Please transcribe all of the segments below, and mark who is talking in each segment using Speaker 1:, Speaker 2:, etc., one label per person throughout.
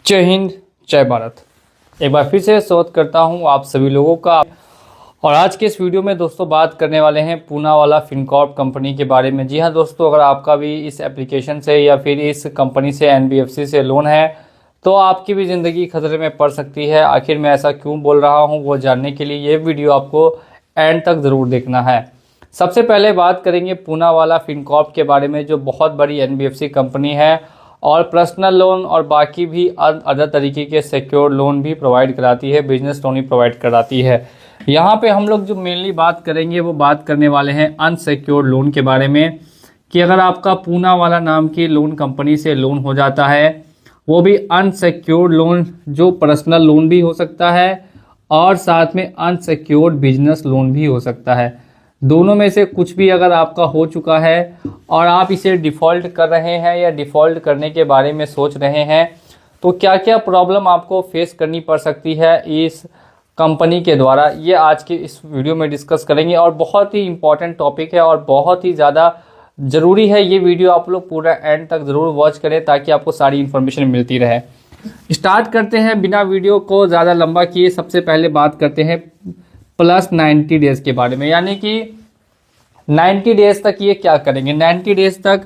Speaker 1: जय हिंद, जय भारत। एक बार फिर से स्वागत करता हूं आप सभी लोगों का। और आज के इस वीडियो में दोस्तों बात करने वाले हैं पूनावाला फिनकॉर्प कंपनी के बारे में। जी हां दोस्तों, अगर आपका भी इस एप्लीकेशन से या फिर इस कंपनी से NBFC से लोन है तो आपकी भी ज़िंदगी खतरे में पड़ सकती है। आखिर मैं ऐसा क्यों बोल रहा हूँ वो जानने के लिए ये वीडियो आपको एंड तक ज़रूर देखना है। सबसे पहले बात करेंगे पूनावाला फिनकॉर्प के बारे में, जो बहुत बड़ी NBFC कंपनी है और पर्सनल लोन और बाकी भी अदर तरीके के सिक्योर लोन भी प्रोवाइड कराती है, बिजनेस लोन भी प्रोवाइड कराती है। यहाँ पे हम लोग जो मेनली बात करेंगे वो बात करने वाले हैं अनसिक्योर्ड लोन के बारे में, कि अगर आपका पूनावाला नाम की लोन कंपनी से लोन हो जाता है, वो भी अनसिक्योर्ड लोन, जो पर्सनल लोन भी हो सकता है और साथ में अनसिक्योर्ड बिजनेस लोन भी हो सकता है। दोनों में से कुछ भी अगर आपका हो चुका है और आप इसे डिफ़ॉल्ट कर रहे हैं या डिफ़ॉल्ट करने के बारे में सोच रहे हैं, तो क्या क्या प्रॉब्लम आपको फेस करनी पड़ सकती है इस कंपनी के द्वारा, ये आज के इस वीडियो में डिस्कस करेंगे। और बहुत ही इम्पॉर्टेंट टॉपिक है और बहुत ही ज़्यादा ज़रूरी है ये वीडियो, आप लोग पूरा एंड तक ज़रूर वॉच करें ताकि आपको सारी इन्फॉर्मेशन मिलती रहे। स्टार्ट करते हैं बिना वीडियो को ज़्यादा लंबा किए। सबसे पहले बात करते हैं प्लस 90 डेज़ के बारे में, यानी कि 90 डेज़ तक ये क्या करेंगे। 90 डेज़ तक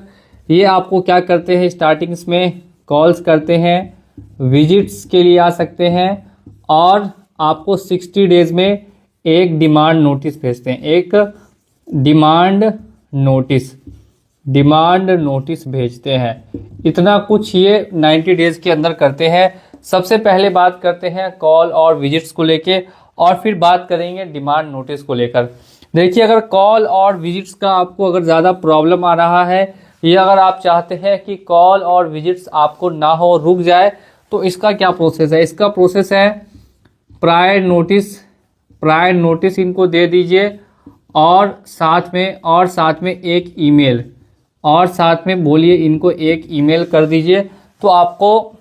Speaker 1: ये आपको क्या करते हैं, स्टार्टिंग्स में कॉल्स करते हैं, विजिट्स के लिए आ सकते हैं और आपको 60 डेज़ में एक डिमांड नोटिस भेजते हैं। एक डिमांड नोटिस भेजते हैं। इतना कुछ ये 90 डेज़ के अंदर करते हैं। सबसे पहले बात करते हैं कॉल और विजिट्स को लेके और फिर बात करेंगे डिमांड नोटिस को लेकर। देखिए, अगर कॉल और विजिट्स का आपको अगर ज़्यादा प्रॉब्लम आ रहा है या अगर आप चाहते हैं कि कॉल और विजिट्स आपको ना हो, रुक जाए, तो इसका क्या प्रोसेस है। इसका प्रोसेस है प्रायर नोटिस इनको दे दीजिए और साथ में एक ईमेल, और साथ में बोलिए इनको एक ईमेल कर दीजिए, तो आपको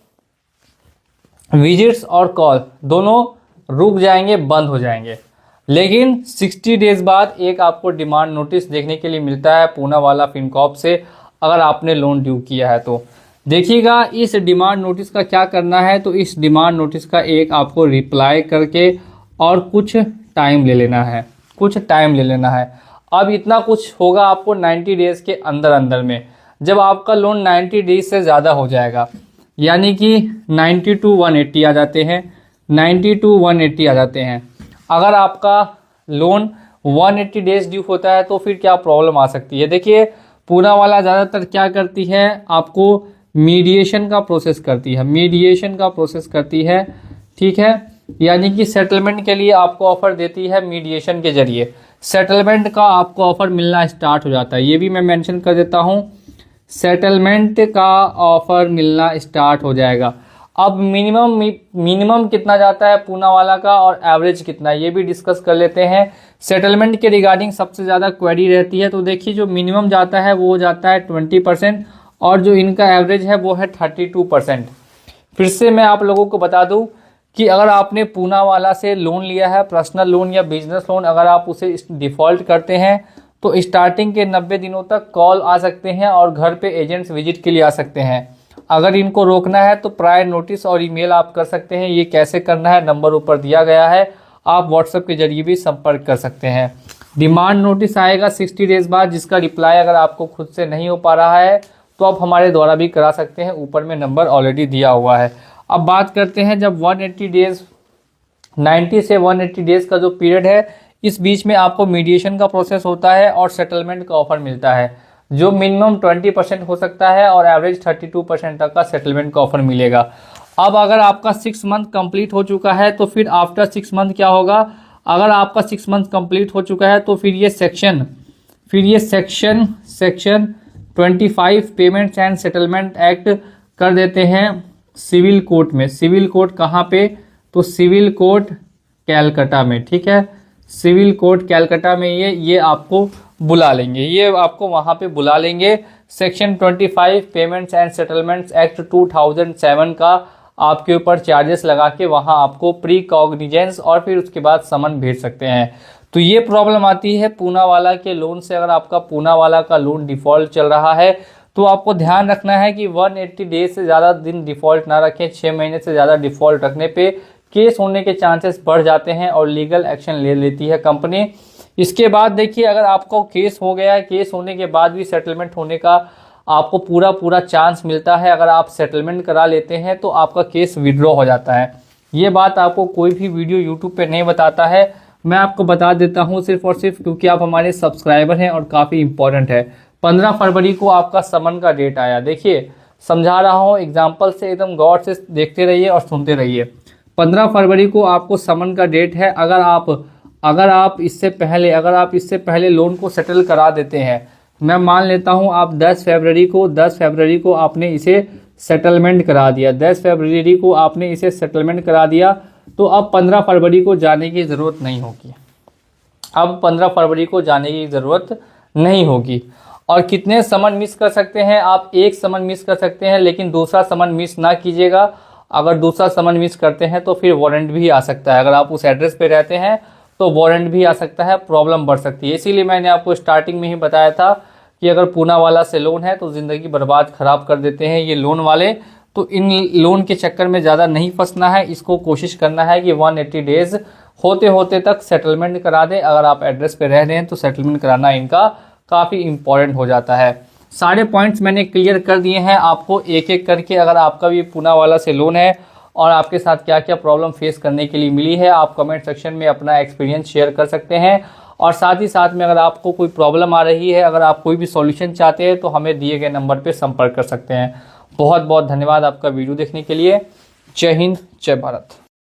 Speaker 1: विजिट्स और कॉल दोनों रुक जाएंगे, बंद हो जाएंगे। लेकिन 60 डेज़ बाद एक आपको डिमांड नोटिस देखने के लिए मिलता है पूनावाला फिनकॉर्प से, अगर आपने लोन ड्यू किया है तो। देखिएगा, इस डिमांड नोटिस का क्या करना है, तो इस डिमांड नोटिस का एक आपको रिप्लाई करके और कुछ टाइम ले लेना है। अब इतना कुछ होगा आपको 90 डेज़ के अंदर में। जब आपका लोन 90 डेज से ज़्यादा हो जाएगा, यानी कि 90 to 180 आ जाते हैं, 90 to 180 आ जाते हैं। अगर आपका लोन 180 डेज ड्यू होता है तो फिर क्या प्रॉब्लम आ सकती है। देखिए, पूनावाला ज़्यादातर क्या करती है, आपको मीडिएशन का प्रोसेस करती है, ठीक है। यानी कि सेटलमेंट के लिए आपको ऑफ़र देती है, मीडिएशन के जरिए सेटलमेंट का आपको ऑफ़र मिलना स्टार्ट हो जाता है। ये भी मैं मेंशन कर देता हूँ, सेटलमेंट का ऑफ़र मिलना स्टार्ट हो जाएगा। अब मिनिमम कितना जाता है पूनावाला का और एवरेज कितना है, ये भी डिस्कस कर लेते हैं। सेटलमेंट के रिगार्डिंग सबसे ज़्यादा क्वेरी रहती है, तो देखिए जो मिनिमम जाता है वो जाता है 20% और जो इनका एवरेज है वो है 32%। फिर से मैं आप लोगों को बता दूं कि अगर आपने पूनावाला से लोन लिया है, पर्सनल लोन या बिजनेस लोन, अगर आप उसे डिफ़ॉल्ट करते हैं तो स्टार्टिंग के 90 दिनों तक कॉल आ सकते हैं और घर पे एजेंट्स विजिट के लिए आ सकते हैं। अगर इनको रोकना है तो प्रायर नोटिस और ईमेल आप कर सकते हैं। ये कैसे करना है, नंबर ऊपर दिया गया है, आप व्हाट्सएप के जरिए भी संपर्क कर सकते हैं। डिमांड नोटिस आएगा 60 डेज़ बाद, जिसका रिप्लाई अगर आपको खुद से नहीं हो पा रहा है तो आप हमारे द्वारा भी करा सकते हैं, ऊपर में नंबर ऑलरेडी दिया हुआ है। अब बात करते हैं, जब 180 डेज़ 90 से 180 डेज़ का जो पीरियड है, इस बीच में आपको मीडिएशन का प्रोसेस होता है और सेटलमेंट का ऑफर मिलता है, जो मिनिमम 20% हो सकता है और एवरेज 32% तक का सेटलमेंट का ऑफर मिलेगा। अब अगर आपका 6 मंथ कंप्लीट हो चुका है तो फिर आफ्टर 6 मंथ क्या होगा। अगर आपका 6 मंथ कंप्लीट हो चुका है तो फिर ये section 25 payments and settlement act कर देते हैं सिविल कोर्ट में। सिविल कोर्ट कहाँ पे, तो सिविल कोर्ट कैलकाटा में, ठीक है। सिविल कोर्ट कैलकाटा में ये आपको बुला लेंगे, ये आपको वहाँ पे बुला लेंगे। Section 25 payments and settlements act 2007 का आपके ऊपर चार्जेस लगा के वहाँ आपको प्री कॉग्निजेंस और फिर उसके बाद समन भेज सकते हैं। तो ये प्रॉब्लम आती है पूनावाला के लोन से। अगर आपका पूनावाला का लोन डिफ़ॉल्ट चल रहा है तो आपको ध्यान रखना है कि 180 डेज से ज़्यादा दिन डिफ़ॉल्ट ना रखें। 6 महीने से ज़्यादा डिफ़ॉल्ट रखने पे केस होने के चांसेस बढ़ जाते हैं और लीगल एक्शन ले लेती है कंपनी। इसके बाद देखिए, अगर आपको केस हो गया है, केस होने के बाद भी सेटलमेंट होने का आपको पूरा चांस मिलता है। अगर आप सेटलमेंट करा लेते हैं तो आपका केस विड्रॉ हो जाता है। ये बात आपको कोई भी वीडियो यूट्यूब पे नहीं बताता है, मैं आपको बता देता हूँ सिर्फ और सिर्फ क्योंकि आप हमारे सब्सक्राइबर हैं और काफ़ी इंपॉर्टेंट है। 15 फरवरी को आपका समन का डेट आया। देखिए, समझा रहा हूँ एग्जाम्पल से, एकदम गौर से देखते रहिए और सुनते रहिए। 15 फरवरी को आपको समन का डेट है। अगर आप इससे पहले लोन को सेटल करा देते हैं, मैं मान लेता हूं आप 10 फरवरी को आपने इसे सेटलमेंट करा दिया, 10 फरवरी को आपने इसे सेटलमेंट करा दिया, तो अब 15 फरवरी को जाने की ज़रूरत नहीं होगी। अब 15 फरवरी को जाने की ज़रूरत नहीं होगी। और कितने समन मिस कर सकते हैं आप? एक समन मिस कर सकते हैं, लेकिन दूसरा समन मिस ना कीजिएगा। अगर दूसरा समन मिस करते हैं तो फिर वारंट भी आ सकता है। अगर आप उस एड्रेस पे रहते हैं तो वारंट भी आ सकता है, प्रॉब्लम बढ़ सकती है। इसीलिए मैंने आपको स्टार्टिंग में ही बताया था कि अगर पूनावाला से लोन है तो ज़िंदगी बर्बाद ख़राब कर देते हैं ये लोन वाले। तो इन लोन के चक्कर में ज़्यादा नहीं फंसना है। इसको कोशिश करना है कि 180 डेज़ होते होते तक सेटलमेंट करा दें। अगर आप एड्रेस पे रह रहे हैं तो सेटलमेंट कराना इनका काफ़ी इंपॉर्टेंट हो जाता है। सारे पॉइंट्स मैंने क्लियर कर दिए हैं आपको एक एक करके। अगर आपका भी पूनावाला से लोन है और आपके साथ क्या क्या प्रॉब्लम फेस करने के लिए मिली है, आप कमेंट सेक्शन में अपना एक्सपीरियंस शेयर कर सकते हैं। और साथ ही साथ में अगर आपको कोई प्रॉब्लम आ रही है, अगर आप कोई भी सॉल्यूशन चाहते हैं, तो हमें दिए गए नंबर पर संपर्क कर सकते हैं। बहुत बहुत धन्यवाद आपका वीडियो देखने के लिए। जय हिंद, जय भारत।